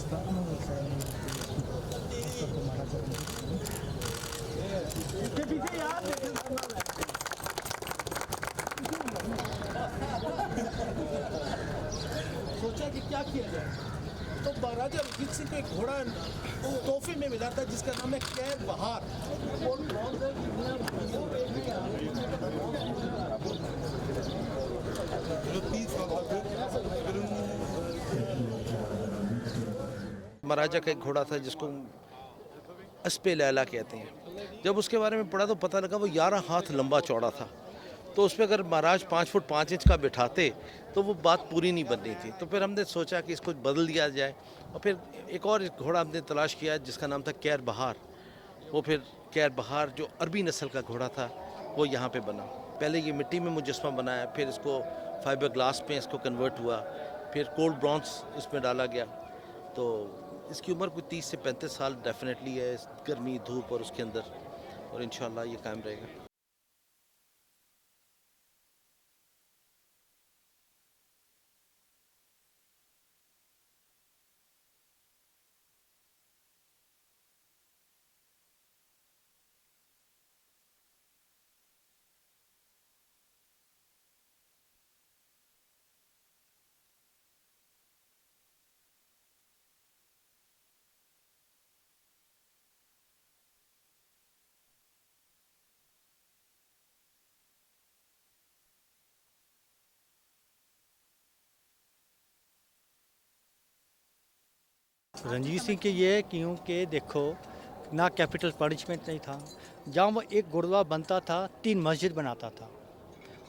सोचा कि क्या किया जाए, तो महाराजा रंजीत सिंह को एक घोड़ा तोहफे में मिला था जिसका नाम है कैर बहार। महाराजा का एक घोड़ा था जिसको अस्पे लैला कहते हैं। जब उसके बारे में पढ़ा तो पता लगा वो 11 हाथ लंबा चौड़ा था। तो उस पर अगर महाराज 5 फुट 5 इंच का बिठाते तो वो बात पूरी नहीं बननी थी। तो फिर हमने सोचा कि इसको बदल दिया जाए और फिर एक और घोड़ा हमने तलाश किया जिसका नाम था कैर बहार। वो फिर कैर बहार जो अरबी नस्ल का घोड़ा था वो यहाँ पे बना। पहले ये मिट्टी में मुजस्मा बनाया, फिर इसको फाइबर ग्लास पे इसको कन्वर्ट हुआ, फिर कोल्ड ब्रॉन्ज इसमें डाला गया। तो इसकी उम्र कोई 30 से 35 साल डेफिनेटली है, गर्मी धूप और उसके अंदर, और इंशाल्लाह ये कायम रहेगा। रणजीत सिंह के ये क्योंकि देखो ना कैपिटल पनिशमेंट नहीं था। जहाँ वो एक गुरुद्वारा बनता था 3 मस्जिद बनाता था।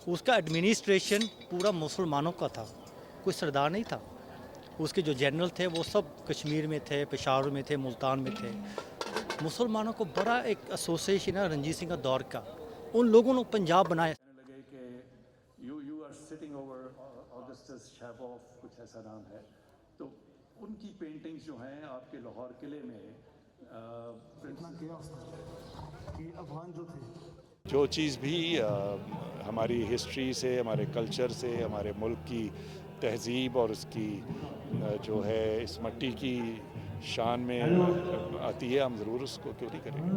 उसका एडमिनिस्ट्रेशन पूरा मुसलमानों का था, कोई सरदार नहीं था। उसके जो जनरल थे वो सब कश्मीर में थे, पेशावर में थे, मुल्तान में थे। मुसलमानों को बड़ा एक एसोसिएशन है रंजीत सिंह का दौर का। उन लोगों ने पंजाब बनाया। लगे कि you are sitting over Augustus शैबॉफ, कुछ ऐसा नाम है। तो उनकी पेंटिंग्स जो हैं आपके लाहौर किले में इतना chaos था कि अफगान जो थे, जो चीज़ भी हमारी हिस्ट्री से, हमारे कल्चर से, हमारे मुल्क की तहज़ीब और उसकी जो है इस मट्टी की शान में आती है, हम ज़रूर उसको क्यों नहीं करेंगे।